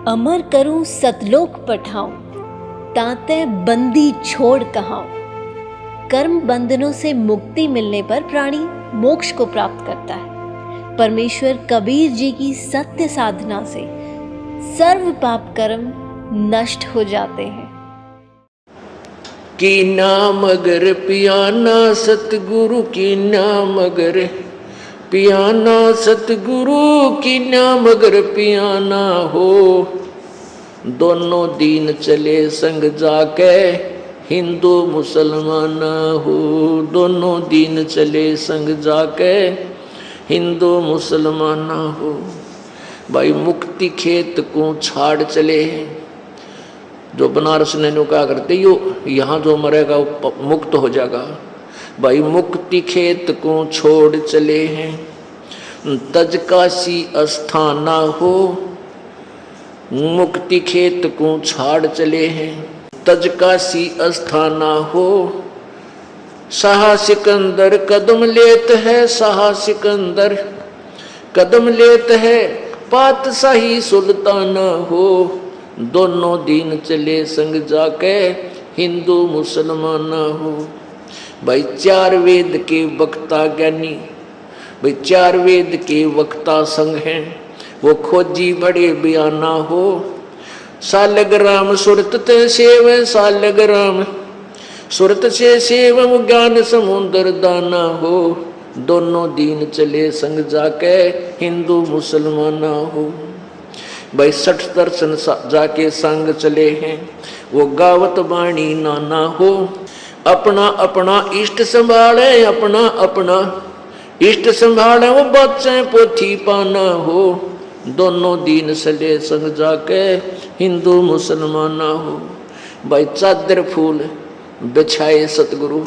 अमर करूं सतलोक पठाऊं, ताते बंदी छोड़ कहाऊं। कर्म बंधनों से मुक्ति मिलने पर प्राणी मोक्ष को प्राप्त करता है। परमेश्वर कबीर जी की सत्य साधना से सर्व पाप कर्म नष्ट हो जाते हैं। की नाम अगर पियाना सतगुरु की नाम अगर पियाना सतगुरु की नाम अगर पियाना हो, दोनों दीन चले संग जाके हिंदू मुसलमान हो। दोनं दीन चले संग जाके हिंदू मुसलमान हो। भाई मुक्ति खेत को छाड़ चले हैं। जो बनारस ने कहा करते यो यहाँ जो मरेगा वो मुक्त हो जाएगा। भाई मुक्ति खेत को छोड़ चले हैं, तज काशी अस्थाना हो। मुक्ति खेत को छाड़ चले हैं, तज काशी अस्थाना हो। शाह सिकंदर कदम लेत है, शाह सिकंदर कदम लेत है, पातशाही सुल्ताना हो। दोनों दीन चले संग जाके हिंदू मुसलमान हो। भाई चार वेद के वक्ता ज्ञानी, भाई चार वेद के वक्ता संग हैं, वो खोजी बड़े बयाना हो। सालग्राम सुरत ते सेव, सालग्राम सुरत से सेवम ज्ञान समुद्र दाना हो। दोनों दीन चले संग जाके हिंदू मुसलमान हो। भाई 60 दर्शन जाके संग चले हैं, वो गावत बाणी नाना हो। अपना अपना इष्ट संभाले, अपना अपना इष्ट संभाले, वो बच्चे पोथी पाना हो। दोनों दीन चले संग जाके हिंदू मुसलमान हो। भाई चादर फूल बिछाए सतगुरु,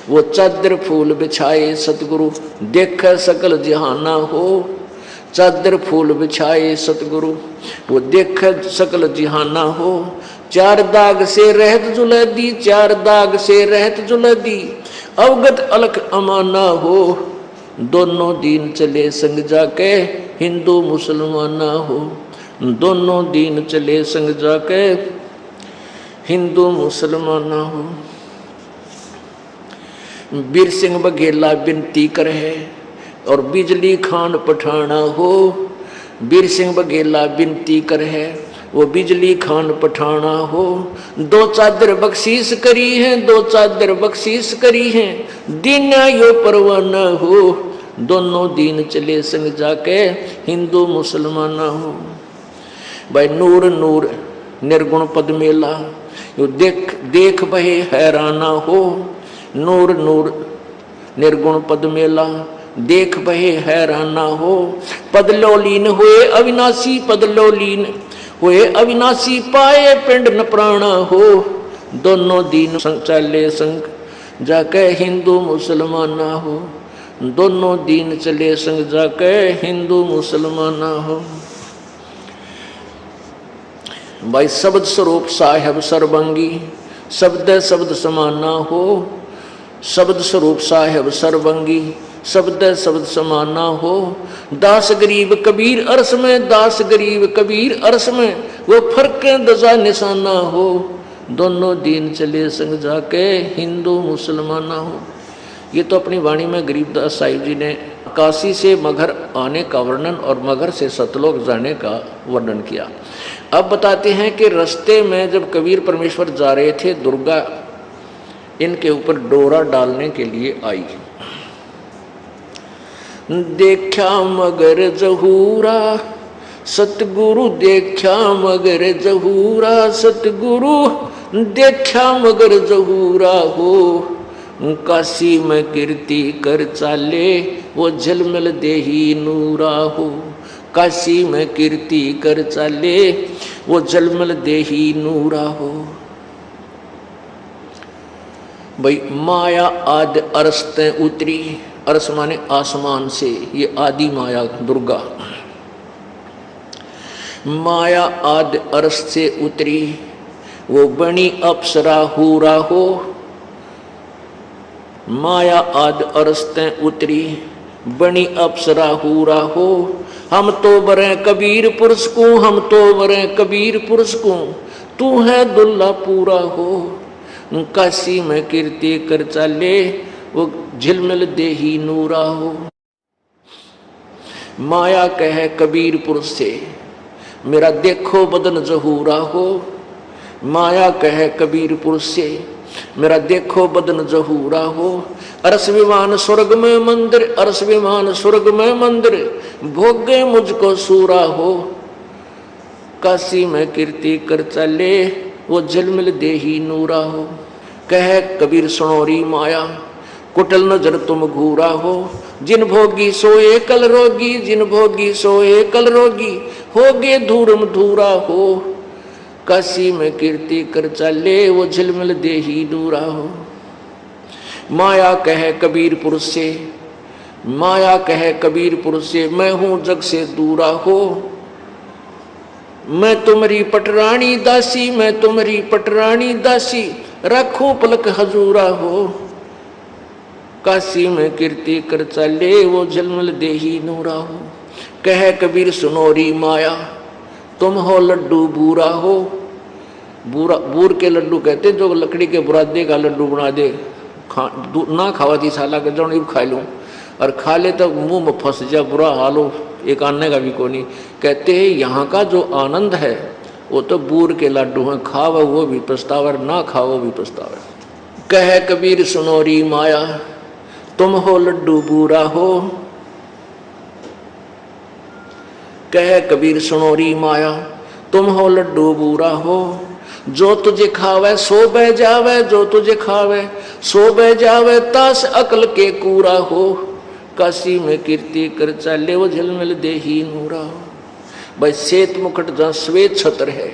वो चादर फूल बिछाए सतगुरु, देख सकल जहाना हो। चादर फूल बिछाए सतगुरु, वो देख सकल जहाना हो। चार दाग से रहत जुलदी, चार दाग से रहत जुलदी, अवगत अलख अमाना हो। दोनों दीन चले संग जाके हिंदू मुसलमान हो। दोनों दीन चले संग जाके हिंदू मुसलमान हो। बीर सिंह बघेला विनती कर है और बिजली खान पठाना हो। बीर सिंह बघेला विनती कर है, वो बिजली खान पठाना हो। दो चादर बख्शीश करी है, दो चादर बख्शीश करी है, दीन यो परवाना हो। दोनों दीन चले संग जाके हिंदू मुसलमान हो। भाई नूर नूर निर्गुण पद मेला, यो देख देख बहे हैराना हो। नूर नूर निर्गुण पद मेला, देख बहे हैराना हो। पदलोलीन हुए अविनाशी, पदलोलीन हुए अविनाशी, पाए पिंड न प्राणा हो। दोनों दीन चले संग जाके हिंदू मुसलमान हो। दोनों दीन चले संग जाके हिंदू मुसलमान हो। भाई शब्द स्वरूप साहेब सर्वंगी, शब्द शब्द समाना हो। शब्द स्वरूप साहेब सर्वंगी, शब्द शब्द समाना हो। दास गरीब कबीर अरस में, दास गरीब कबीर अरस में, वो फर्क दजा निशाना हो। दोनों दीन चले संग जाके हिंदू मुसलमान हो। ये तो अपनी वाणी में गरीबदास साहिब जी ने काशी से मगहर आने का वर्णन और मगहर से सतलोक जाने का वर्णन किया। अब बताते हैं कि रास्ते में जब कबीर परमेश्वर जा रहे थे, दुर्गा इनके ऊपर डोरा डालने के लिए आई। देखा मगर जहूरा सतगुरु, देखा मगर जहूरा सतगुरु, देखा मगर जहूरा हो। काशी में कीर्ति कर चाले, वो झलमल देही नूरा हो। काशी में कीर्ति कर चाले, वो झलमल देही नूरा हो। भाई माया आदि अरस्ते उतरी, अरस माने आसमान से, ये आदि माया दुर्गा। माया आदि अरस से उतरी, वो बनी अप्सरा हूरा हो। माया आदि अरस्ते उतरी, बनी अप्सरा हूरा हो। हम तो बरे कबीर पुरुष को, हम तो बरे कबीर पुरुष को, तू है दुल्ला पूरा हो। काशी में कीर्ति कर चाले, वो झिलमिल देही नूरा हो। माया कहे कबीर पुरुष से, मेरा देखो बदन जहूरा हो। माया कहे कबीर पुरुष से, मेरा देखो बदन जहूरा हो। अरस विमान स्वर्ग में मंदिर, अरस विमान स्वर्ग में मंदिर, भोगे मुझको सूरा हो। काशी में कीर्ति कर चले, वो झिलमिल देही नूरा हो। कहे कबीर सुनोरी माया, कुटिल नजर तुम घूरा हो। जिन भोगी सोए कल रोगी, जिन भोगी सोए कल रोगी, होगे धूरम धूरा हो। काशी में कीर्ति कर चले, वो झिलमिल देही नूरा हो। माया कहे कबीर पुरुष से, माया कहे कबीर पुरुष से, मैं हूं जग से दूरा हो। मैं तुम्हारी पटरानी दासी, मैं तुम्हारी पटरानी दासी, रखो पलक हजूरा हो। काशी में कीर्ति कर चले, वो झिलमिल देही नूरा हो। कहे कबीर सुनोरी माया, तुम हो लड्डू बूरा हो। बूरा, बूर के लड्डू कहते जो लकड़ी के बुरादे का लड्डू बना दे, ना खावा थी साला के जो खा लूँ, और खा ले तो मुंह में फंस जा, बुरा हाल हो, एक आने का भी को नहीं। कहते हैं यहाँ का जो आनंद है वो तो बूर के लड्डू हैं, खाओ वो भी पछतावर, ना खाओ वो भी पछतावर। कहे कबीर सुनोरी माया, तुम हो लड्डू बूरा हो। कहे कबीर सुनोरी माया, तुम हो लड्डू बूरा हो। जो तुझे खावे सो बह जावे, जो तुझे खावे सो बह जावे, तास अकल के कूरा हो। काशी में कीर्ति कर चले, वो झिलमिल देही नूरा हो। भाई श्वेत मुकुट जहाँ श्वेत छत्र है,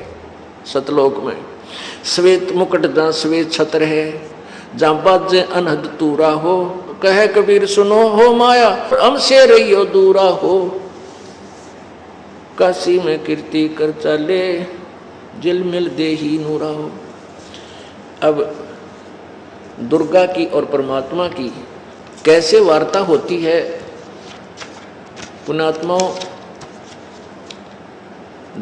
सतलोक में श्वेत मुकुट जहाँ श्वेत छत्र है, जहाँ बाजे अनहद तूरा हो। कहे कबीर सुनो हो माया, हमसे रहियो दूरा हो। काशी में कीर्ति कर चले, झिलमिल देही नूरा हो। अब दुर्गा की और परमात्मा की कैसे वार्ता होती है, पुण्यात्माओं,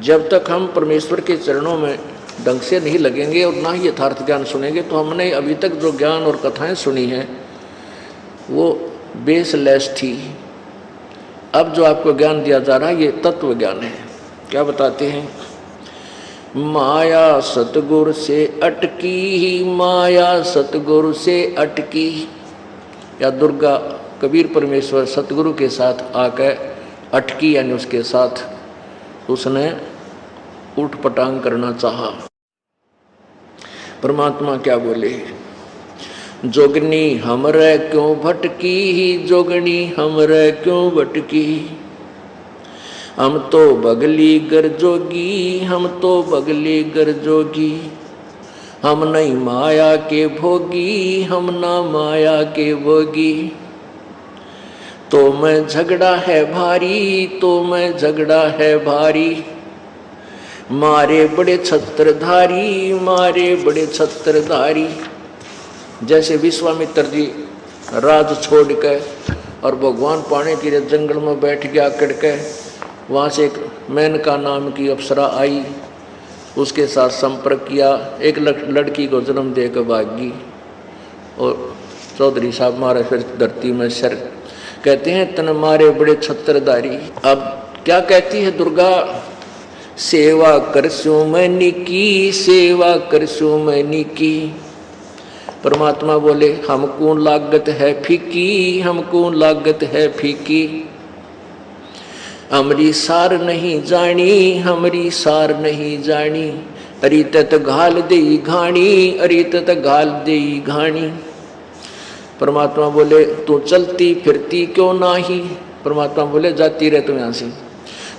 जब तक हम परमेश्वर के चरणों में ढंग से नहीं लगेंगे और ना ही यथार्थ ज्ञान सुनेंगे, तो हमने अभी तक जो ज्ञान और कथाएं सुनी हैं वो बेसलेस थी। अब जो आपको ज्ञान दिया जा रहा है ये तत्व ज्ञान है। क्या बताते हैं? माया सतगुरु से अटकी, माया सतगुरु से अटकी। या दुर्गा कबीर परमेश्वर सतगुरु के साथ आकर अटकी, यानी उसके साथ उसने उठ पटांग करना चाहा। परमात्मा क्या बोले? जोगनी हमरे क्यों भटकी, जोगनी हमरे क्यों भटकी। हम तो बगली गर जोगी, हम तो बगली गर जोगी। हम नहीं माया के भोगी, हम ना माया के भोगी। तो मैं झगड़ा है भारी, तो मैं झगड़ा है भारी। मारे बड़े छत्रधारी, मारे बड़े छत्रधारी। जैसे विश्वामित्र जी राज छोड़ के और भगवान पाने के लिए जंगल में बैठ गया कड़ के, वहाँ से एक मेनका नाम की अप्सरा आई, उसके साथ संपर्क किया, एक लड़की को जन्म देकर भागी और चौधरी साहब मारे फिर धरती में सर। कहते हैं तन मारे बड़े छत्रधारी। अब क्या कहती है दुर्गा? सेवा करसू मैनी की, सेवा करसू मैनी की। परमात्मा बोले हमको लागत है फीकी, हमको लागत है फीकी। हमरी सार नहीं जानी, हमरी सार नहीं जानी। अरी तत घाल देई घाणी, अरी तत घाल देई घाणी। परमात्मा बोले तू चलती फिरती क्यों नाही। परमात्मा बोले जाती रहे तुम यहाँ से।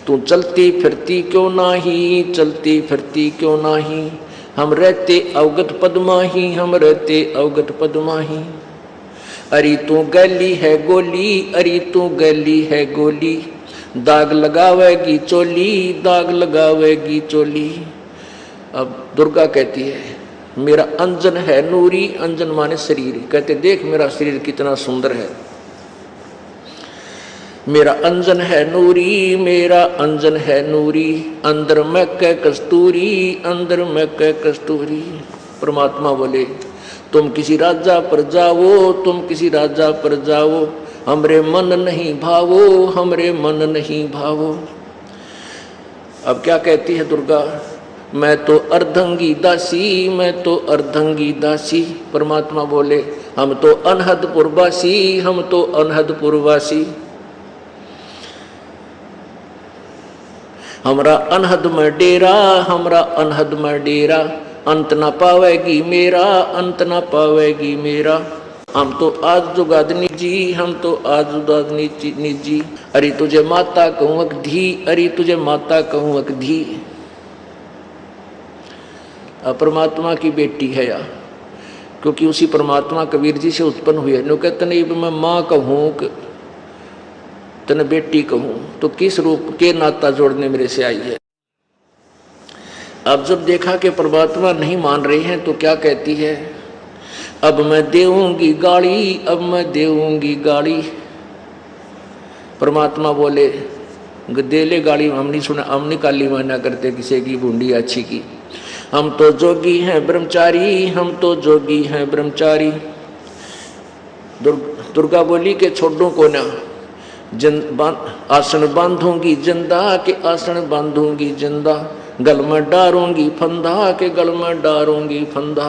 तू चलती फिरती क्यों नाही, चलती फिरती क्यों नाही। हम रहते अवगत पद्माही, हम रहते अवगत पद्माही। अरे तू गली है गोली, अरे तू गली है गोली। दाग लगावेगी चोली, दाग लगावेगी चोली। अब दुर्गा कहती है मेरा अंजन है नूरी, अंजन माने शरीर। कहते देख मेरा शरीर कितना सुंदर है। मेरा अंजन है नूरी, मेरा अंजन है नूरी, अंदर में कै कस्तूरी, अंदर में कै कस्तूरी। परमात्मा बोले तुम किसी राजा पर जाओ, तुम किसी राजा पर जाओ, हमरे मन नहीं भावो, हमरे मन नहीं भावो। अब क्या कहती है दुर्गा, मैं तो अर्धंगी दासी, मैं तो अर्धंगी दासी। परमात्मा बोले हम तो अनहदपुरवासी, हम तो अनहदपुरवासी। हमरा अनहद में डेरा, हमरा अनहद में डेरा, अंत न पावेगी मेरा, अंत न पावेगी मेरा। हम तो आज जुगादनी जी, हम तो आज जुगादनी जी। अरे तुझे माता कहूँ अकधी, अरे तुझे माता कहूँ अकधी। परमात्मा की बेटी है या, क्योंकि उसी परमात्मा कबीर जी से उत्पन्न हुई है। नो कहते नहीं मैं माँ कहूँ तने बेटी कहूँ, तो किस रूप के नाता जोड़ने मेरे से आई है। अब जब देखा कि परमात्मा नहीं मान रहे हैं तो क्या कहती है, अब मैं देऊंगी गाली, अब मैं देऊंगी गाली। परमात्मा बोले दे ले गाली, हम नहीं सुना, हम नहीं काली माना करते किसी की बूंदी अच्छी की। हम तो जोगी हैं ब्रह्मचारी, हम तो जोगी हैं ब्रह्मचारी। दुर्गा बोली के छोड़ो को ना, आसन बांधूंगी जिंदा के आसन बांधूंगी जिंदा, गल में डारूंगी फंदा के गल में डारूंगी फंदा।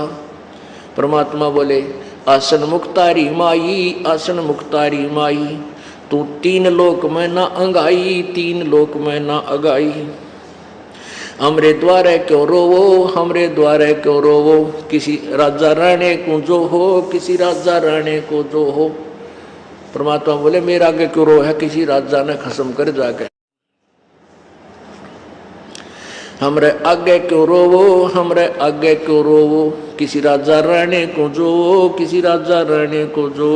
परमात्मा बोले आसन मुक्तारी माई, आसन मुक्तारी माई, तू तीन लोक में ना अंगाई, तीन लोक में ना अगाई। हमरे द्वारे क्यों रोवो, हमरे द्वारे क्यों रोवो, किसी राजा राणे को जो हो, किसी राजा राणे को जो हो। परमात्मा बोले मेरा आगे क्यों रो है, किसी राजा ने खसम कर जाके। हमरे आगे क्यों रोवो, हमरे आगे क्यों रोवो, किसी राजा राणे को जो, किसी राजा राणे को जो।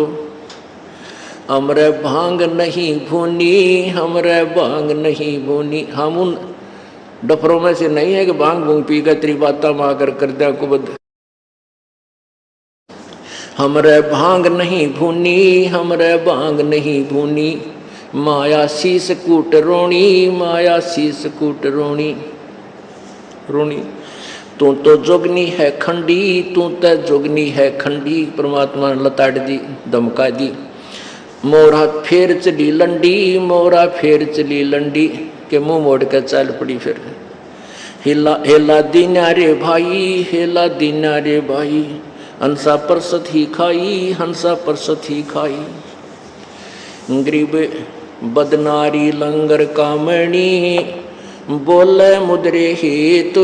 हमरे भांग नहीं भूनी, हमरे भांग नहीं भूनी। हम उन डफरों में से नहीं है कि भांग भूंग पी कर तेरी बाता माकर कर दिया को बद। हमरे भांग नहीं भूनी, हमरे भांग नहीं भूनी, माया शीस कूट रोणी, माया शीस कूट रोणी रोणी। तू तो जोगनी है खंडी, तू तो जोगनी है खंडी। परमात्मा ने लताड़ दी, धमका दी। मोरा फेर चली लंडी, मोरा फेर चली लंडी, के मुंह मोड़ कर चल पड़ी। फिर हिला हेला दीना रे भाई, हेला दीना रे भाई, हंसा परसत ही खाई, हंसा परसत ही खाई। गरीब बदनारी लंगर कामणी, बोले मुद्रे हेत,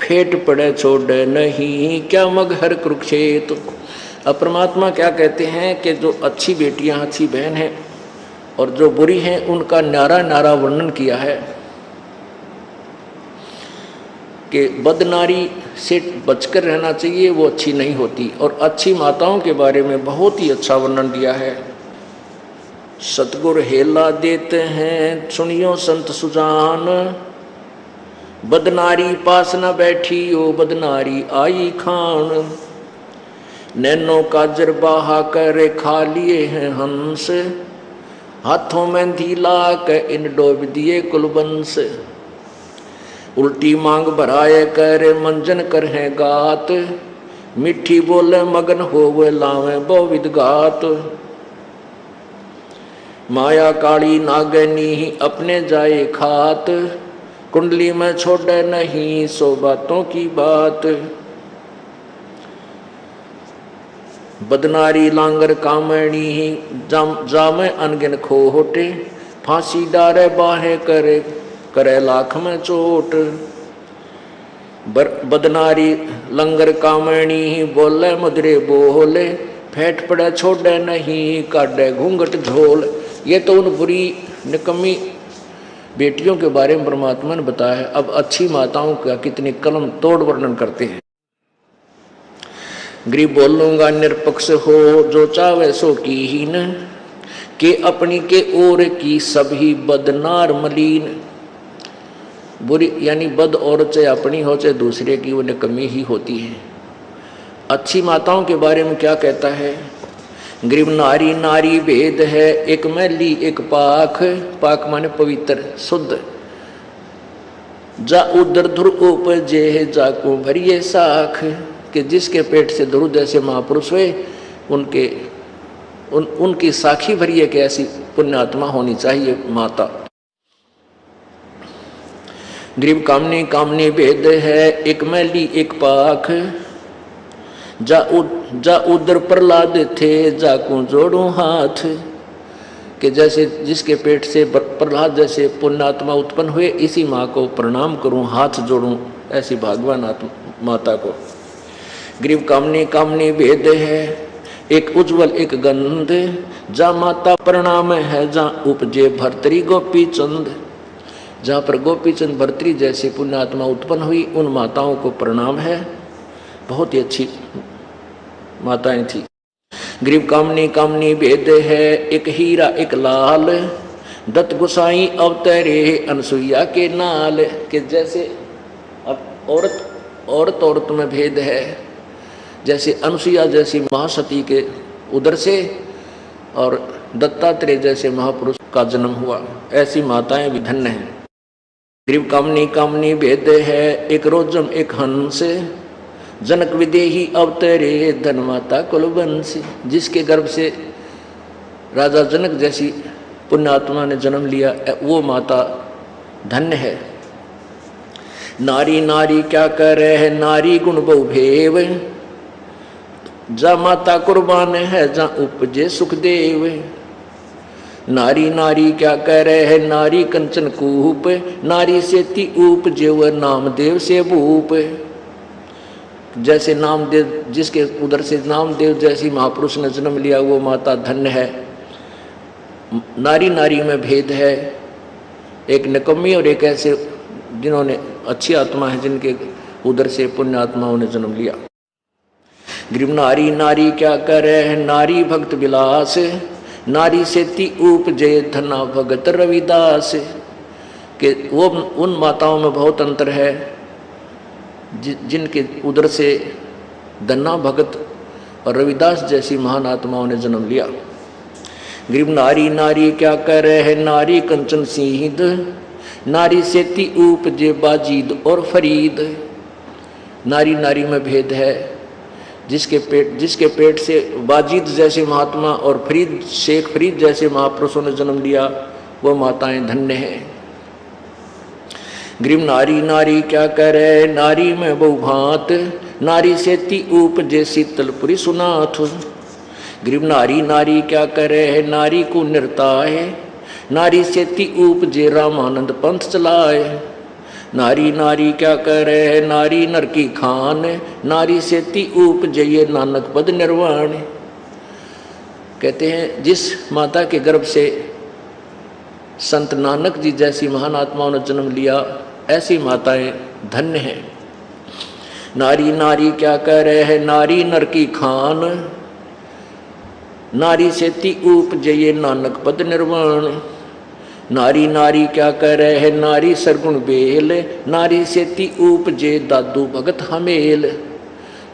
फेट पड़े छोड़े नहीं, क्या मगहर कुरुक्षेत्र। अब परमात्मा क्या कहते हैं कि जो अच्छी बेटियां, अच्छी बहन हैं और जो बुरी हैं, उनका न्यारा न्यारा वर्णन किया है कि बदनारी से बचकर रहना चाहिए, वो अच्छी नहीं होती। और अच्छी माताओं के बारे में बहुत ही अच्छा वर्णन दिया है। सतगुर हेला देते हैं सुनियो संत सुजान, बदनारी पास न बैठी ओ बदनारी आई खान। नैनो काजर बाहा करे खा लिए हैं हंस, हाथों में धीला के इन डोब दिए कुलबंस। उल्टी मांग भराए करे मंजन कर है गात, मिठी बोले मगन होवे लावे बहुविध गात। माया काली नागनी ही अपने जाए खात, कुंडली में छोड़े नहीं सो बातों की बात। बदनारी लांगर कामणी ही जामे अनगिन खोटे, फांसी डारे बाहे करे करे लाख में चोट। बदनारी लंगर कामणी ही बोले मुद्रे बोले, फेंट पड़े छोड़े नहीं काटे घूंघट झोल। ये तो उन बुरी निकम्मी बेटियों के बारे में परमात्मा ने बताया है। अब अच्छी माताओं का कितनी कलम तोड़ वर्णन करते हैं। गरीब बोलूंगा निरपक्ष हो जो चावे सो की हीन, के अपनी के ओर की सभी बदनार मलीन। बुरी यानी बद औरत चाहे अपनी हो चाहे दूसरे की, वो निकम्मी ही होती है। अच्छी माताओं के बारे में क्या कहता है ग्रीव नारी नारी भेद है, एक मैली एक पाख, पाक माने पवित्र शुद्ध। जा उदर ध्रुव उपजे है, जाको भरिए साख, कि जिसके पेट से ध्रुव जैसे महापुरुष हुए उनकी साखी भरिए कि ऐसी पुण्यात्मा होनी चाहिए माता। ग्रीव कामनी कामनी भेद है, एक मैली एक पाख, जा उदर प्रहलाद थे, जाकू जोड़ू हाथ, कि जैसे जिसके पेट से प्रहलाद जैसे पुण्यात्मा उत्पन्न हुए, इसी माँ को प्रणाम करूं, हाथ जोड़ूं, ऐसी भागवान माता को। ग्रीव कामनी कामनी भेद है, एक उज्जवल एक गंध, जा माता प्रणाम है, जा उपजे भर्तरी गोपी चंद, जहाँ पर गोपी चंद भर्तरी जैसी पुण्यात्मा उत्पन्न हुई उन माताओं को प्रणाम है, बहुत ही अच्छी माताएं थी। ग्रीव कामनी कामनी भेद है, एक हीरा एक लाल, दत्त गोसाई अवतरे अनसुईया के नाल, कि जैसे अब औरत में भेद है, जैसे अनसुईया जैसी महासती के उदर से और दत्तात्रेय जैसे महापुरुष का जन्म हुआ, ऐसी माताएं भी धन्य हैं। ग्रीव कामनी कामनी भेद है, एक रोजम एक हंस, जनक विदेही अवतरे धनमाता कुलवंश, जिसके गर्भ से राजा जनक जैसी पुण्यात्मा ने जन्म लिया, वो माता धन्य है। नारी नारी क्या करे है, नारी गुण बहुभेव, जा माता कुर्बान है, जा उपजे सुखदेव। नारी नारी क्या कह रहे है, नारी कंचन कूप, नारी से ती उपजे व नामदेव से भूप, जैसे नामदेव जिसके उधर से नामदेव जैसी महापुरुष ने जन्म लिया वो माता धन्य है। नारी नारी में भेद है, एक निकम्मी और एक ऐसे जिन्होंने अच्छी आत्मा है, जिनके उधर से पुण्य आत्माओं ने जन्म लिया। ग्रीव नारी नारी क्या करे है, नारी भक्त विलास, नारी से ती उपजे धना भगत रविदास, के वो उन माताओं में बहुत अंतर है जिनके उदर से धन्ना भगत और रविदास जैसी महान आत्माओं ने जन्म लिया। ग्रीव नारी नारी क्या कह रहे है, नारी कंचन सिंह, नारी से ती उपजे बाजीद और फरीद। नारी नारी में भेद है, जिसके पेट से बाजीद जैसे महात्मा और फरीद शेख फरीद जैसे महापुरुषों ने जन्म लिया, वो माताएं धन्य हैं। ग्रीव नारी नारी क्या कह रहे, नारी में बहुभांत, नारी से ती उपजे शीतलपुरी सुनाथ। ग्रीव नारी नारी क्या कह रहे है, नारी को निर्ताय, नारी से ती उपजे रामानंद पंथ चलाए। नारी नारी क्या कह रहे है, नारी नर की खान, नारी से ती उपजे ये नानक पद निर्वाण। कहते हैं जिस माता के गर्भ से संत नानक जी जैसी महान आत्माओं ने जन्म लिया, ऐसी माताएं धन्य हैं। नारी नारी क्या कह रहे हैं, नारी नर की खान, नारी से ती उपजे ये नानक पद निर्वाण। नारी नारी क्या कह रहे हैं, नारी सरगुण बेल, नारी से ती उपजे दादू भगत हमेल।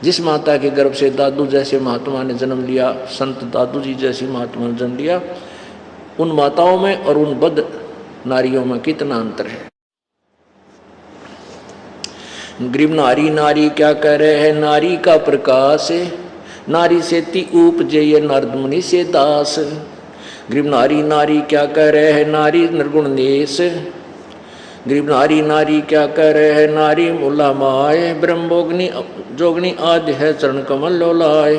जिस माता के गर्भ से दादू जैसे महात्मा ने जन्म लिया, संत दादू जी जैसी महात्मा ने जन्म लिया, उन माताओं में और उन बद नारियों में कितना अंतर है। ग्रीव नारी नारी क्या कह रहे हैं, नारी का प्रकाश, नारी से ती उपजे ये नारद मुनि से दास। ग्रीव नारी नारी क्या कह रहे हैं, नारी निर्गुण नेश। ग्रीव नारी नारी क्या कह रहे हैं, नारी मूला माए, ब्रह्मोग्नि जोगनी आदि है चरण कमल लोलाए।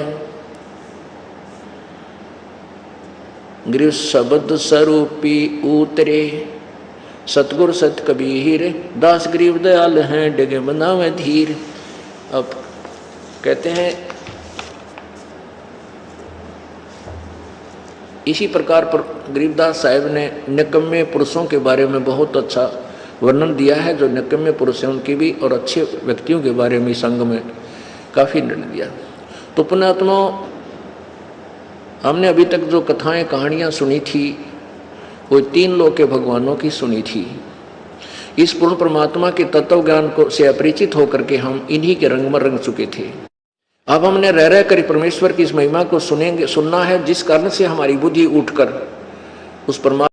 ग्रीव शब्द स्वरूपी उतरे, सतगुर सत कबीर, दास गरीब दयाल हैं डगे बनावे धीर। अब कहते हैं इसी प्रकार पर गरीबदास साहिब ने निकम्मे पुरुषों के बारे में बहुत अच्छा वर्णन दिया है। जो निकम्मे पुरुष हैं उनकी भी और अच्छे व्यक्तियों के बारे में संग में काफ़ी निर्णय दिया। तो पुण्यात्माओं, हमने अभी तक जो कथाएं कहानियां सुनी थी वो 3 लोक के भगवानों की सुनी थी। इस पूर्ण परमात्मा के तत्व ज्ञान को से अपरिचित होकर के हम इन्हीं के रंग में रंग चुके थे। अब हमने रह कर परमेश्वर की इस महिमा को सुनना है, जिस कारण से हमारी बुद्धि उठकर उस परमात्मा